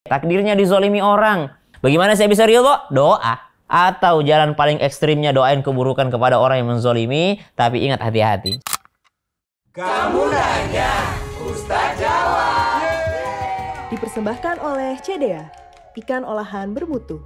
Takdirnya dizolimi orang. Bagaimana saya bisa ridho? Doa. Atau jalan paling ekstrimnya doain keburukan kepada orang yang menzolimi. Tapi ingat hati-hati. Kamu nanya, Ustaz jawab. Dipersembahkan oleh CDA, ikan olahan bermutu.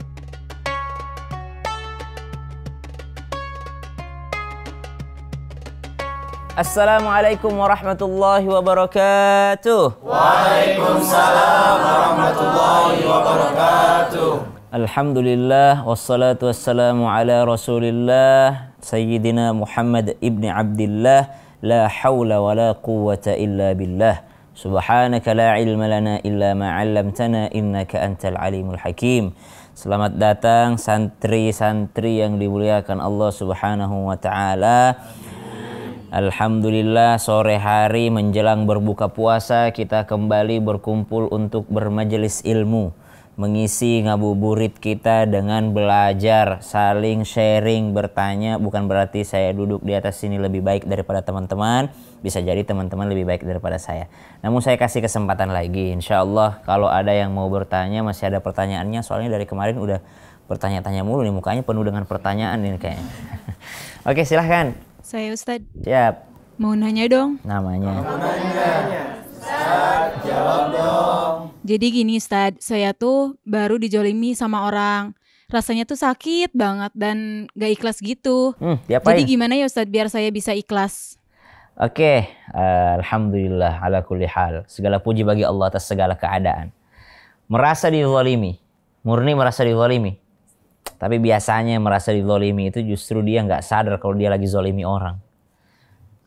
Assalamualaikum warahmatullahi wabarakatuh. Waalaikumsalam warahmatullahi wabarakatuh. Alhamdulillah wassalatu wassalamu ala Rasulillah Sayyidina Muhammad ibni Abdillah, la hawla wa la quwwata illa billah. Subhanaka la ilma lana illa ma 'allamtana innaka antal alimul hakim. Selamat datang santri-santri yang dimuliakan Allah Subhanahu wa taala. Alhamdulillah, sore hari menjelang berbuka puasa kita kembali berkumpul untuk bermajelis ilmu, mengisi ngabuburit kita dengan belajar, saling sharing, bertanya. Bukan berarti saya duduk di atas sini lebih baik daripada teman-teman, bisa jadi teman-teman lebih baik daripada saya. Namun saya kasih kesempatan lagi, insya Allah kalau ada yang mau bertanya, masih ada pertanyaannya, soalnya dari kemarin udah bertanya-tanya mulu nih, mukanya penuh dengan pertanyaan ini kayaknya. Oke, silahkan. Saya Ustadz. Siap. Mau nanya dong. Namanya. Ustaz jawab dong. Jadi gini Ustadz, saya tuh baru dijolimi sama orang. Rasanya tuh sakit banget dan gak ikhlas gitu. Diapain? Jadi gimana ya Ustadz biar saya bisa ikhlas? Oke, alhamdulillah ala kulli hal. Segala puji bagi Allah atas segala keadaan. Merasa dizalimi, murni merasa dizalimi. Tapi biasanya merasa dizalimi itu justru dia nggak sadar kalau dia lagi zalimi orang.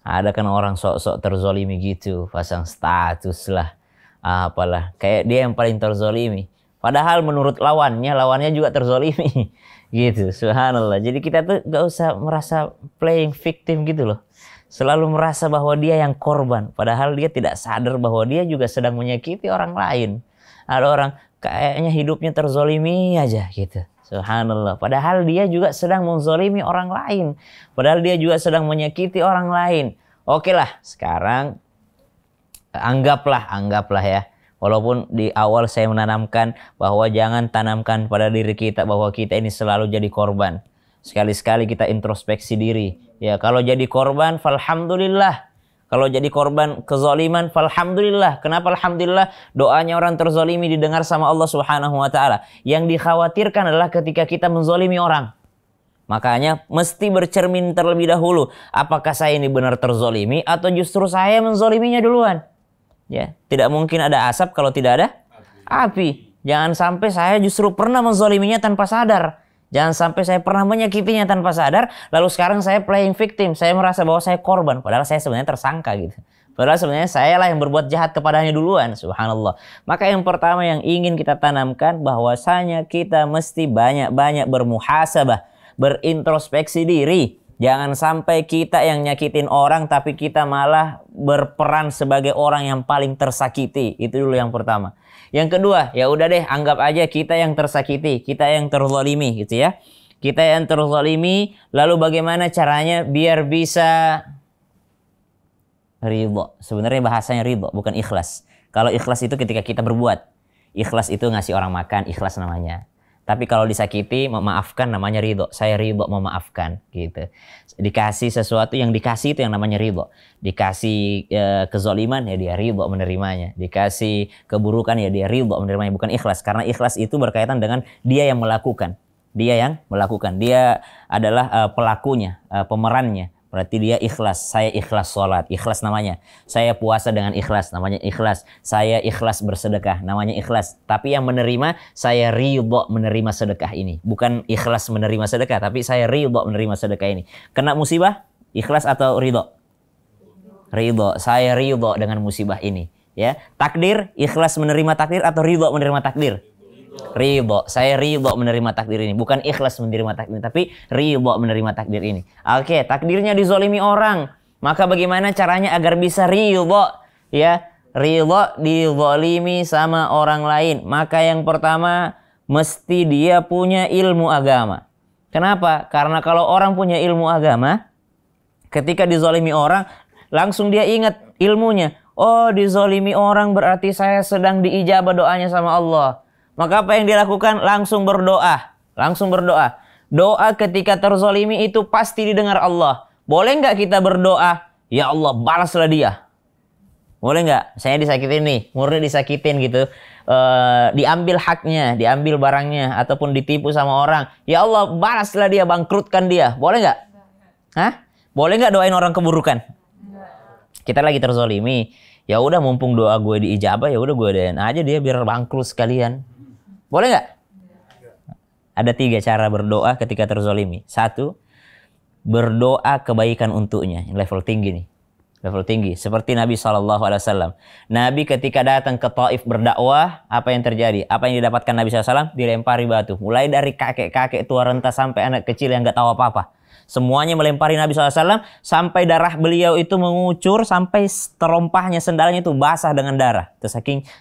Ada kan orang sok-sok terzalimi gitu, pasang status lah, apalah. Kayak dia yang paling terzalimi. Padahal menurut lawannya juga terzalimi. Gitu, subhanallah. Jadi kita tuh nggak usah merasa playing victim gitu loh. Selalu merasa bahwa dia yang korban. Padahal dia tidak sadar bahwa dia juga sedang menyakiti orang lain. Ada orang kayaknya hidupnya terzalimi aja gitu. Subhanallah. Padahal dia juga sedang menzalimi orang lain. Padahal dia juga sedang menyakiti orang lain. Oke lah, sekarang anggaplah ya. Walaupun di awal saya menanamkan bahwa jangan tanamkan pada diri kita bahwa kita ini selalu jadi korban. Sekali-sekali kita introspeksi diri. Ya, kalau jadi korban, falhamdulillah. Kalau jadi korban kezaliman, falhamdulillah. Kenapa alhamdulillah? Doanya orang terzalimi didengar sama Allah Subhanahu wa taala. Yang dikhawatirkan adalah ketika kita menzalimi orang. Makanya mesti bercermin terlebih dahulu, apakah saya ini benar terzalimi atau justru saya menzaliminya duluan? Ya, tidak mungkin ada asap kalau tidak ada api. Jangan sampai saya justru pernah menzaliminya tanpa sadar. Jangan sampai saya pernah menyakitinya tanpa sadar, lalu sekarang saya playing victim, saya merasa bahwa saya korban, padahal saya sebenarnya tersangka gitu. Padahal sebenarnya saya lah yang berbuat jahat kepadanya duluan, subhanallah. Maka yang pertama yang ingin kita tanamkan bahwasanya kita mesti banyak-banyak bermuhasabah, berintrospeksi diri. Jangan sampai kita yang nyakitin orang tapi kita malah berperan sebagai orang yang paling tersakiti. Itu dulu yang pertama. Yang kedua, ya udah deh, anggap aja kita yang tersakiti, kita yang terzalimi gitu ya. Kita yang terzalimi, lalu bagaimana caranya biar bisa ridho. Sebenarnya bahasanya ridho, bukan ikhlas. Kalau ikhlas itu ketika kita berbuat. Ikhlas itu ngasih orang makan, ikhlas namanya. Tapi kalau disakiti, memaafkan namanya ridho. Saya ridho memaafkan gitu. Dikasih sesuatu yang dikasih itu yang namanya ridho. Dikasih kezaliman ya dia ridho menerimanya. Dikasih keburukan ya dia ridho menerimanya. Bukan ikhlas. Karena ikhlas itu berkaitan dengan dia yang melakukan. Dia yang melakukan. Dia adalah pelakunya, pemerannya. Berarti dia ikhlas. Saya ikhlas sholat, ikhlas namanya. Saya puasa dengan ikhlas, namanya ikhlas. Saya ikhlas bersedekah, namanya ikhlas. Tapi yang menerima, saya ridho menerima sedekah ini. Bukan ikhlas menerima sedekah, tapi saya ridho menerima sedekah ini. Kena musibah, ikhlas atau ridho? Ridho. Saya ridho dengan musibah ini. Ya, takdir, ikhlas menerima takdir atau ridho menerima takdir? Ridho. Saya ridho menerima takdir ini. Bukan ikhlas menerima takdir, tapi ridho menerima takdir ini. Oke, takdirnya dizalimi orang. Maka bagaimana caranya agar bisa ridho? Ya, ridho dizalimi sama orang lain. Maka yang pertama, mesti dia punya ilmu agama. Kenapa? Karena kalau orang punya ilmu agama, ketika dizalimi orang, langsung dia ingat ilmunya. Oh, dizalimi orang berarti saya sedang diijabah doanya sama Allah. Maka apa yang dia lakukan? Langsung berdoa. Langsung berdoa. Doa ketika terzolimi itu pasti didengar Allah. Boleh nggak kita berdoa, ya Allah balaslah dia? Boleh nggak? Saya disakitin nih, murni disakitin gitu. Diambil haknya, diambil barangnya, ataupun ditipu sama orang. Ya Allah balaslah dia, bangkrutkan dia. Boleh nggak? Hah? Boleh nggak doain orang keburukan? Kita lagi terzolimi. Ya udah mumpung doa gue diijabah, ya udah gue doain aja dia biar bangkrut sekalian. Boleh nggak? Ada 3 cara berdoa ketika terzolimi. 1, berdoa kebaikan untuknya. Level tinggi nih. Level tinggi. Seperti Nabi SAW. Nabi ketika datang ke Taif berdakwah, apa yang terjadi? Apa yang didapatkan Nabi SAW? Dilempari batu. Mulai dari kakek-kakek tua renta sampai anak kecil yang nggak tahu apa-apa. Semuanya melempari Nabi SAW sampai darah beliau itu mengucur, sampai terompahnya sendalnya itu basah dengan darah. Itu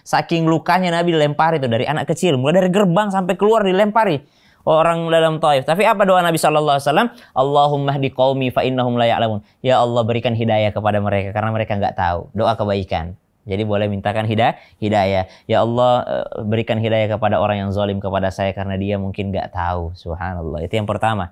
saking lukanya Nabi dilempari itu dari anak kecil, mulai dari gerbang sampai keluar dilempari orang dalam Taif. Tapi apa doa Nabi SAW? Allahumma hdi qaumi fa innahum la ya'lamun. Ya Allah berikan hidayah kepada mereka karena mereka nggak tahu. Doa kebaikan. Jadi boleh mintakan hidayah. Ya Allah berikan hidayah kepada orang yang zalim kepada saya karena dia mungkin nggak tahu. Subhanallah. Itu yang pertama.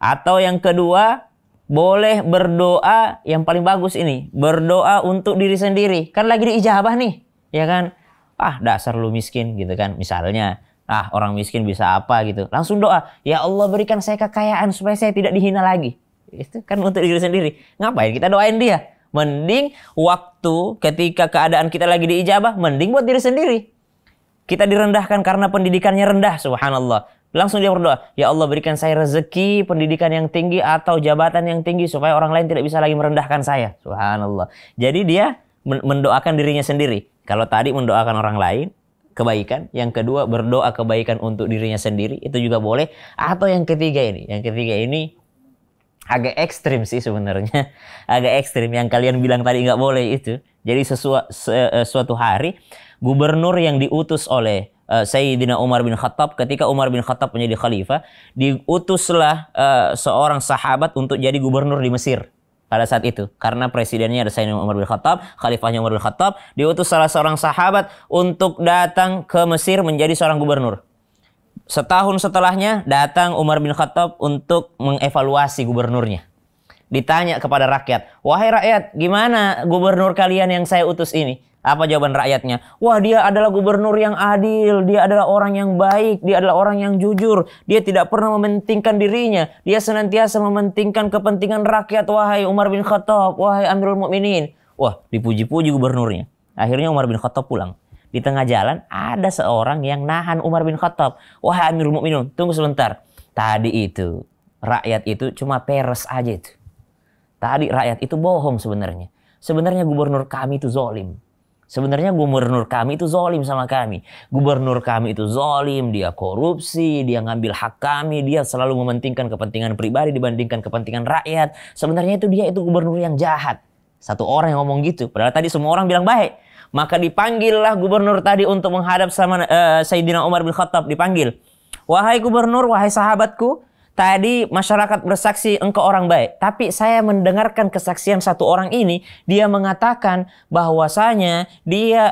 Atau yang kedua, boleh berdoa yang paling bagus ini. Berdoa untuk diri sendiri. Kan lagi diijabah nih. Ya kan? Ah dasar lu miskin gitu kan. Misalnya, orang miskin bisa apa gitu. Langsung doa. Ya Allah berikan saya kekayaan supaya saya tidak dihina lagi. Itu kan untuk diri sendiri. Ngapain kita doain dia? Mending waktu ketika keadaan kita lagi diijabah, mending buat diri sendiri. Kita direndahkan karena pendidikannya rendah. Subhanallah. Langsung dia berdoa, ya Allah berikan saya rezeki, pendidikan yang tinggi atau jabatan yang tinggi supaya orang lain tidak bisa lagi merendahkan saya. Subhanallah. Jadi dia mendoakan dirinya sendiri. Kalau tadi mendoakan orang lain, kebaikan. Yang kedua berdoa kebaikan untuk dirinya sendiri, itu juga boleh. Atau yang ketiga ini agak ekstrim sih sebenarnya. Agak ekstrim yang kalian bilang tadi nggak boleh itu. Jadi suatu hari gubernur yang diutus oleh Sayyidina Umar bin Khattab, ketika Umar bin Khattab menjadi khalifah, diutuslah seorang sahabat untuk jadi gubernur di Mesir pada saat itu. Karena presidennya ada Sayyidina Umar bin Khattab, khalifahnya Umar bin Khattab, diutus salah seorang sahabat untuk datang ke Mesir menjadi seorang gubernur. Setahun setelahnya datang Umar bin Khattab untuk mengevaluasi gubernurnya. Ditanya kepada rakyat, wahai rakyat, gimana gubernur kalian yang saya utus ini? Apa jawaban rakyatnya? Wah, dia adalah gubernur yang adil, dia adalah orang yang baik, dia adalah orang yang jujur, dia tidak pernah mementingkan dirinya, dia senantiasa mementingkan kepentingan rakyat, wahai Umar bin Khattab, wahai Amirul Mukminin. Wah, dipuji-puji gubernurnya. Akhirnya Umar bin Khattab pulang. Di tengah jalan ada seorang yang nahan Umar bin Khattab. Wahai Amirul Mukminin, tunggu sebentar. Tadi itu, rakyat itu cuma peres aja itu. Tadi rakyat itu bohong sebenarnya. Sebenarnya gubernur kami itu zalim. Sebenarnya gubernur kami itu zalim sama kami. Gubernur kami itu zalim, dia korupsi, dia ngambil hak kami, dia selalu mementingkan kepentingan pribadi dibandingkan kepentingan rakyat. Sebenarnya itu dia itu gubernur yang jahat. Satu orang yang ngomong gitu, padahal tadi semua orang bilang baik. Maka dipanggillah gubernur tadi untuk menghadap sama Sayyidina Umar bin Khattab, dipanggil. Wahai gubernur, wahai sahabatku, tadi masyarakat bersaksi engkau orang baik. Tapi saya mendengarkan kesaksian satu orang ini. Dia mengatakan bahwasanya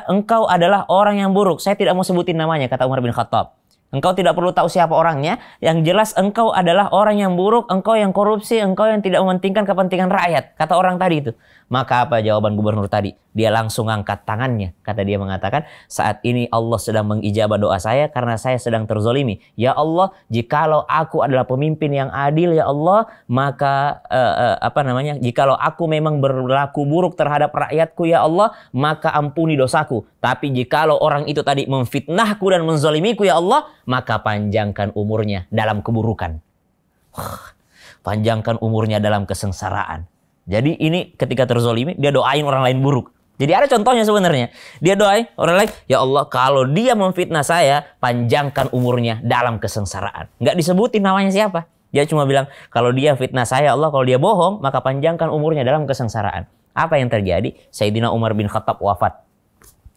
engkau adalah orang yang buruk. Saya tidak mau sebutin namanya, kata Umar bin Khattab. Engkau tidak perlu tahu siapa orangnya. Yang jelas engkau adalah orang yang buruk. Engkau yang korupsi. Engkau yang tidak mementingkan kepentingan rakyat. Kata orang tadi itu. Maka apa jawaban gubernur tadi? Dia langsung angkat tangannya. Kata dia mengatakan, saat ini Allah sedang mengijabah doa saya karena saya sedang terzolimi. Ya Allah, jikalau aku adalah pemimpin yang adil, ya Allah, maka jikalau aku memang berlaku buruk terhadap rakyatku, ya Allah, maka ampuni dosaku. Tapi jikalau orang itu tadi memfitnahku dan menzolimiku, ya Allah, maka panjangkan umurnya dalam keburukan. Panjangkan umurnya dalam kesengsaraan. Jadi ini ketika terzolimi, dia doain orang lain buruk. Jadi ada contohnya sebenarnya. Dia doain orang lain, ya Allah kalau dia memfitnah saya, panjangkan umurnya dalam kesengsaraan. Nggak disebutin namanya siapa. Dia cuma bilang, kalau dia fitnah saya Allah, kalau dia bohong, maka panjangkan umurnya dalam kesengsaraan. Apa yang terjadi? Sayyidina Umar bin Khattab wafat.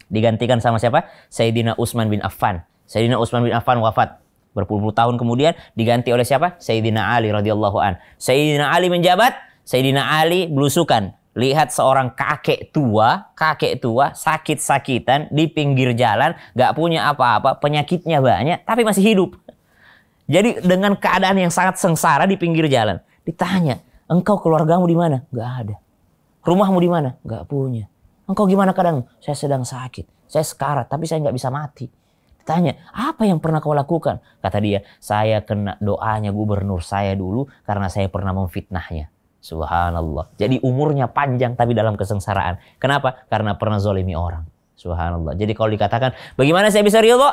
Digantikan sama siapa? Sayyidina Utsman bin Affan. Sayyidina Utsman bin Affan wafat. Berpuluh-puluh tahun kemudian diganti oleh siapa? Sayyidina Ali radhiyallahu an. Sayyidina Ali menjabat. Sayyidina Ali belusukan, Lihat seorang kakek tua sakit-sakitan di pinggir jalan, gak punya apa-apa, penyakitnya banyak, tapi masih hidup. Jadi dengan keadaan yang sangat sengsara di pinggir jalan, ditanya, engkau keluargamu di mana? Gak ada. Rumahmu di mana? Gak punya. Engkau gimana keadaanmu? Saya sedang sakit, saya sekarat, tapi saya gak bisa mati. Ditanya, apa yang pernah kau lakukan? Kata dia, saya kena doanya gubernur saya dulu karena saya pernah memfitnahnya. Subhanallah. Jadi umurnya panjang tapi dalam kesengsaraan. Kenapa? Karena pernah zolimi orang. Subhanallah. Jadi kalau dikatakan, bagaimana saya bisa ridho?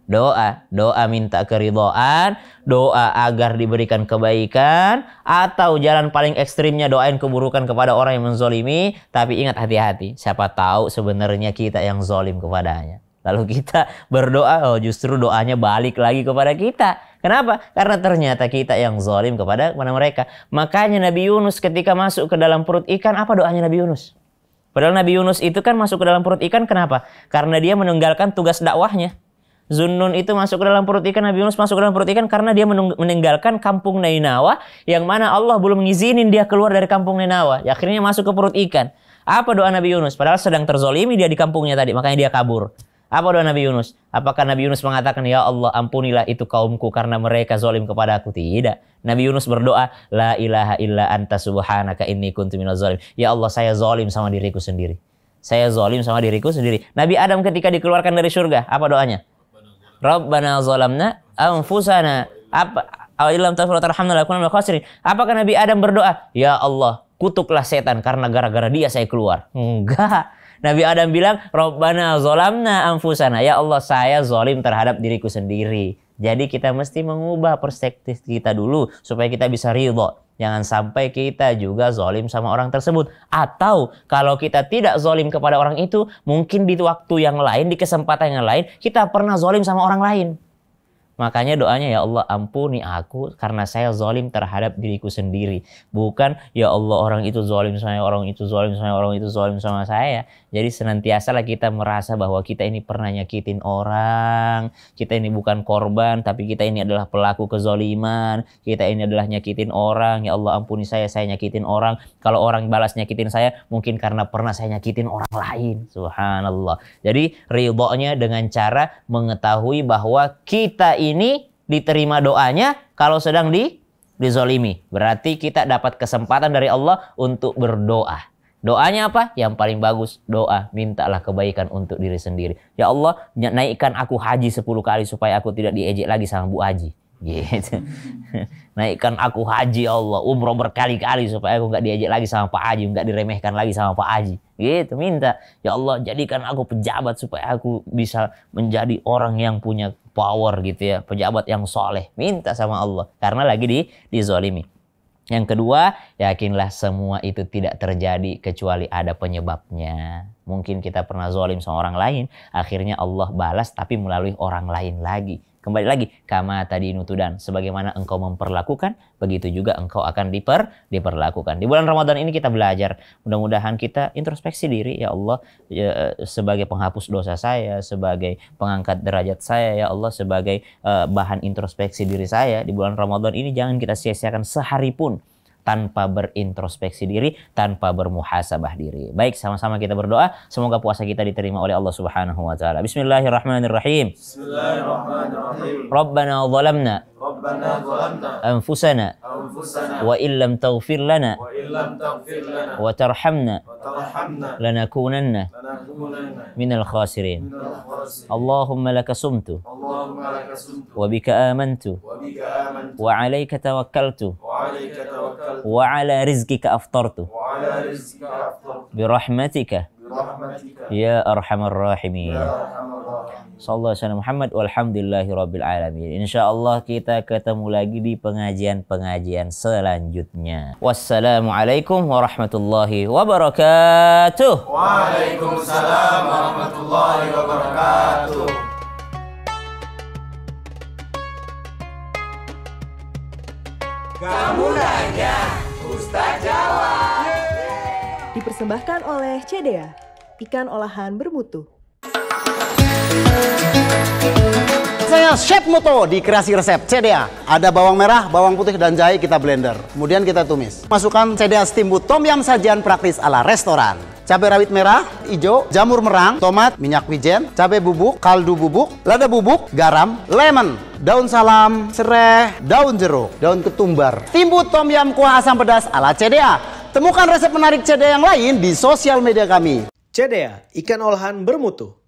Doa minta keridhaan, doa agar diberikan kebaikan, atau jalan paling ekstrimnya doain keburukan kepada orang yang menzolimi. Tapi ingat, hati-hati, siapa tahu sebenarnya kita yang zolim kepadanya. Lalu kita berdoa, justru doanya balik lagi kepada kita. Kenapa? Karena ternyata kita yang zolim kepada mereka. Makanya Nabi Yunus ketika masuk ke dalam perut ikan, apa doanya Nabi Yunus? Padahal Nabi Yunus itu kan masuk ke dalam perut ikan, kenapa? Karena dia meninggalkan tugas dakwahnya. Zunnun itu masuk ke dalam perut ikan, Nabi Yunus masuk ke dalam perut ikan karena dia meninggalkan kampung Nainawa, yang mana Allah belum ngizinin dia keluar dari kampung Nainawa. Akhirnya masuk ke perut ikan. Apa doa Nabi Yunus? Padahal sedang terzolimi dia di kampungnya tadi, makanya dia kabur. Apa doa Nabi Yunus? Apakah Nabi Yunus mengatakan, ya Allah ampunilah itu kaumku karena mereka zolim kepada aku? Tidak. Nabi Yunus berdoa, la ilaha illa anta subhanaka inni kuntu minaz zalim. Ya Allah, saya zolim sama diriku sendiri. Saya zolim sama diriku sendiri. Nabi Adam ketika dikeluarkan dari surga, apa doanya? Rabbana zalamna anfusana. Apakah Nabi Adam berdoa, ya Allah, kutuklah setan karena gara-gara dia saya keluar? Enggak. Nabi Adam bilang, Rabbana zalamna anfusana. Ya Allah, saya zalim terhadap diriku sendiri. Jadi kita mesti mengubah perspektif kita dulu supaya kita bisa ridho. Jangan sampai kita juga zalim sama orang tersebut. Atau kalau kita tidak zalim kepada orang itu, mungkin di waktu yang lain, di kesempatan yang lain, kita pernah zalim sama orang lain. Makanya doanya, ya Allah ampuni aku karena saya zalim terhadap diriku sendiri. Bukan, ya Allah orang itu zalim sama orang itu zalim sama orang itu zalim sama saya. Jadi senantiasalah kita merasa bahwa kita ini pernah nyakitin orang. Kita ini bukan korban, tapi kita ini adalah pelaku kezaliman. Kita ini adalah nyakitin orang. Ya Allah ampuni saya nyakitin orang. Kalau orang balas nyakitin saya, mungkin karena pernah saya nyakitin orang lain. Subhanallah. Jadi ridhonya dengan cara mengetahui bahwa kita ini diterima doanya kalau sedang dizolimi. Berarti kita dapat kesempatan dari Allah untuk berdoa. Doanya apa? Yang paling bagus doa, mintalah kebaikan untuk diri sendiri. Ya Allah, naikkan aku haji 10 kali supaya aku tidak diejek lagi sama Bu Haji. Gitu. Naikkan aku haji ya Allah, umroh berkali-kali supaya aku nggak diejek lagi sama Pak Haji, nggak diremehkan lagi sama Pak Haji. Gitu, minta. Ya Allah, jadikan aku pejabat supaya aku bisa menjadi orang yang punya power gitu ya, pejabat yang soleh. Minta sama Allah karena lagi dizolimi. Yang kedua, yakinlah semua itu tidak terjadi kecuali ada penyebabnya. Mungkin kita pernah zolim sama orang lain, akhirnya Allah balas tapi melalui orang lain lagi. Kembali lagi, kama tadi nutudan, sebagaimana engkau memperlakukan, begitu juga engkau akan diperlakukan. Di bulan Ramadan ini kita belajar, mudah-mudahan kita introspeksi diri, ya Allah, sebagai penghapus dosa saya, sebagai pengangkat derajat saya, ya Allah, sebagai bahan introspeksi diri saya. Di bulan Ramadan ini jangan kita sia-siakan sehari pun tanpa berintrospeksi diri, tanpa bermuhasabah diri. Baik, sama-sama kita berdoa. Semoga puasa kita diterima oleh Allah Subhanahu wa taala. Bismillahirrahmanirrahim. Bismillahirrahmanirrahim. Rabbana zalamna anfusana wa illam taghfir lana wa tarhamna lanakunanna minal khasirin. Allahumma laka sumtu wa bika amantu wa alayka tawakkaltu wa ala rizqika aftartu birahmatika ya arhamar rahimin. Sallallahu alaihi Muhammad walhamdulillahi rabbil alamin. Insyaallah kita ketemu lagi di pengajian-pengajian selanjutnya. Wassalamualaikum warahmatullahi wabarakatuh. Waalaikumsalam warahmatullahi wabarakatuh. Kamu nanya, Ustaz jawab. Dipersembahkan oleh CDA, ikan olahan bermutu. Saya Saya Chef Muto di Kreasi Resep CDA. Ada bawang merah, bawang putih, dan jahe kita blender. Kemudian kita tumis. Masukkan CDA Steamboat Tom Yum sajian praktis ala restoran. Cabai rawit merah, hijau, jamur merang, tomat, minyak wijen, cabai bubuk, kaldu bubuk, lada bubuk, garam, lemon, daun salam, serai, daun jeruk, daun ketumbar. Steamboat Tom Yum kuah asam pedas ala CDA. Temukan resep menarik CDA yang lain di sosial media kami. CDA, ikan olahan bermutu.